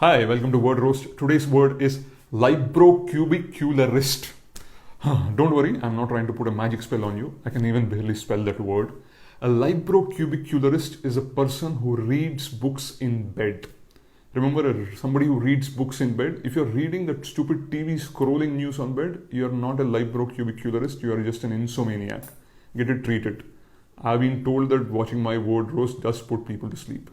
Hi, welcome to Word Roast. Today's word is librocubicularist. Don't worry, I'm not trying to put a magic spell on you. I can even barely spell that word. A librocubicularist is a person who reads books in bed. Remember, somebody who reads books in bed. If you're reading that stupid TV scrolling news on bed, you're not a librocubicularist, you are just an insomniac. Get it treated. I've been told that watching my Word Roast does put people to sleep.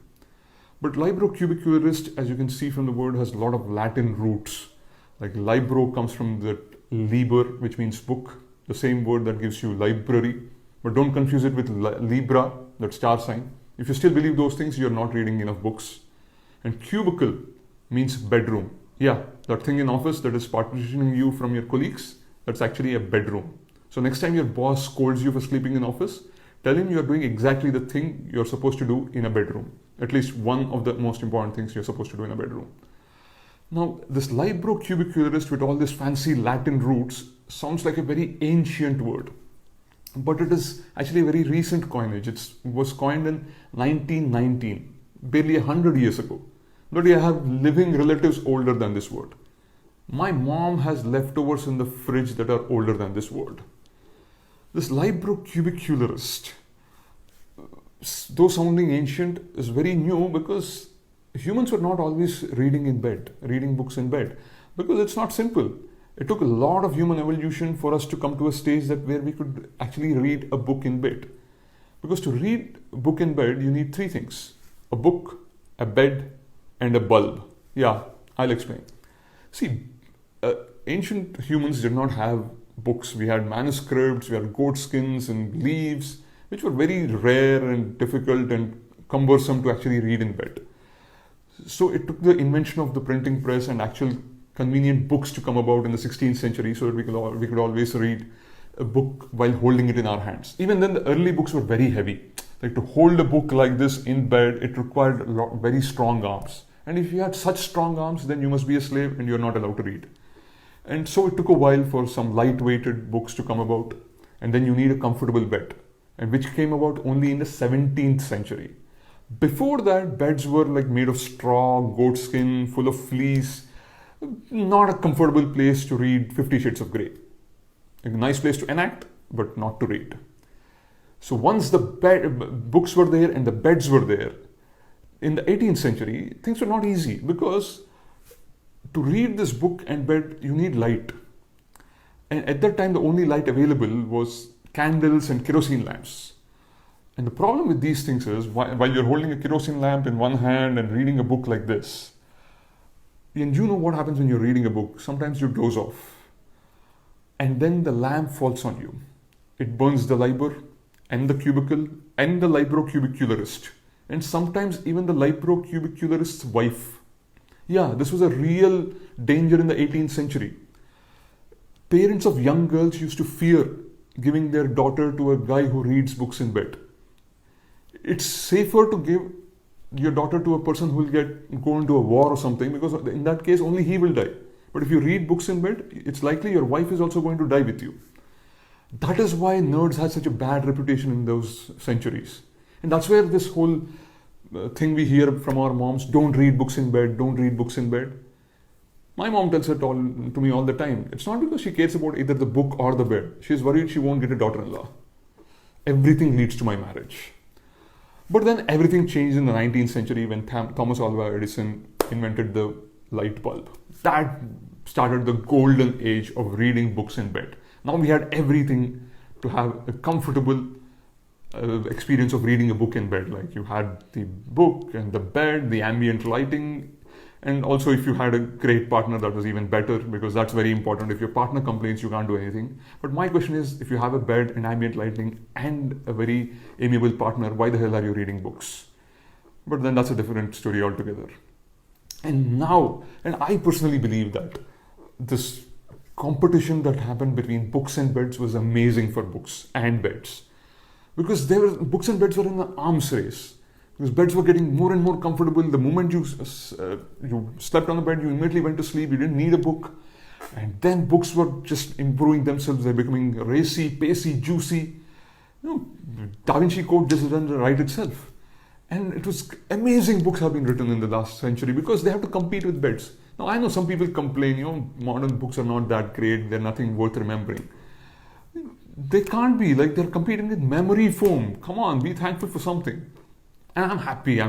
But librocubicularist, as you can see from the word, has a lot of Latin roots. Like libro comes from the liber, which means book, the same word that gives you library. But don't confuse it with Libra, that star sign. If you still believe those things, you're not reading enough books. And cubicle means bedroom. Yeah, that thing in office that is partitioning you from your colleagues, that's actually a bedroom. So next time your boss scolds you for sleeping in office, tell him you're doing exactly the thing you're supposed to do in a bedroom. At least one of the most important things you're supposed to do in a bedroom. Now, this librocubicularist with all these fancy Latin roots sounds like a very ancient word. But it is actually a very recent coinage. It was coined in 1919, barely 100 years ago. But I have living relatives older than this word. My mom has leftovers in the fridge that are older than this word. This librocubicularist, though sounding ancient, is very new because humans were not always reading books in bed, because it's not simple. It took a lot of human evolution for us to come to a stage where we could actually read a book in bed. Because to read a book in bed, you need three things: a book, a bed, and a bulb. Yeah, I'll explain. See, ancient humans did not have books. We had manuscripts, we had goat skins and leaves, which were very rare and difficult and cumbersome to actually read in bed. So it took the invention of the printing press and actual convenient books to come about in the 16th century so that we could always read a book while holding it in our hands. Even then, the early books were very heavy. Like to hold a book like this in bed, it required very strong arms. And if you had such strong arms, then you must be a slave and you're not allowed to read. And so it took a while for some light-weighted books to come about. And then you need a comfortable bed, and which came about only in the 17th century. Before that, beds were like made of straw, goat skin, full of fleece. Not a comfortable place to read 50 Shades of Grey. A nice place to enact, but not to read. So once the books were there and the beds were there, in the 18th century, things were not easy because to read this book and bed, you need light. And at that time, the only light available was candles and kerosene lamps. And the problem with these things is, while you're holding a kerosene lamp in one hand and reading a book like this, and you know what happens when you're reading a book, sometimes you doze off. And then the lamp falls on you. It burns the liber and the cubicle and the librocubicularist. And sometimes even the librocubicularist's wife. Yeah, this was a real danger in the 18th century. Parents of young girls used to fear giving their daughter to a guy who reads books in bed. It's safer to give your daughter to a person who will go into a war or something, because in that case only he will die. But if you read books in bed, it's likely your wife is also going to die with you. That is why nerds had such a bad reputation in those centuries. And that's where this whole thing we hear from our moms: don't read books in bed, don't read books in bed. My mom tells it to me all the time. It's not because she cares about either the book or the bed. She's worried she won't get a daughter-in-law. Everything leads to my marriage. But then everything changed in the 19th century when Thomas Alva Edison invented the light bulb. That started the golden age of reading books in bed. Now we had everything to have a comfortable experience of reading a book in bed. Like you had the book and the bed, the ambient lighting, and also if you had a great partner, that was even better, because that's very important. If your partner complains, you can't do anything. But my question is, if you have a bed and ambient lighting and a very amiable partner, why the hell are you reading books? But then that's a different story altogether. And I personally believe that this competition that happened between books and beds was amazing for books and beds. Because books and beds were in an arms race. Because beds were getting more and more comfortable. The moment you slept on the bed, you immediately went to sleep. You didn't need a book. And then books were just improving themselves. They're becoming racy, pacey, juicy. Da Vinci Code just doesn't write itself. And it was amazing books have been written in the last century because they have to compete with beds. Now, I know some people complain, modern books are not that great, they're nothing worth remembering. They can't be, like they're competing with memory foam. Come on, be thankful for something. And I'm happy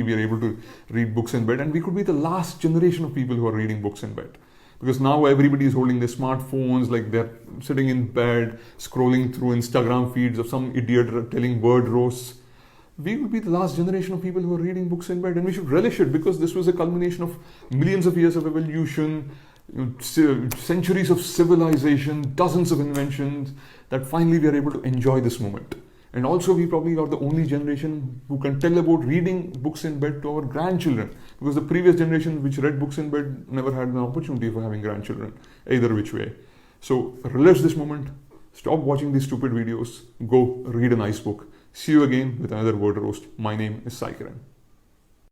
we are able to read books in bed, and we could be the last generation of people who are reading books in bed. Because now everybody is holding their smartphones, like they're sitting in bed, scrolling through Instagram feeds of some idiot telling word roasts. We will be the last generation of people who are reading books in bed, and we should relish it because this was a culmination of millions of years of evolution, centuries of civilization, dozens of inventions, that finally we are able to enjoy this moment. And also, we probably are the only generation who can tell about reading books in bed to our grandchildren, because the previous generation which read books in bed never had an opportunity for having grandchildren, either which way. So relish this moment, stop watching these stupid videos, go read a nice book. See you again with another word roast. My name is Sai Kiran.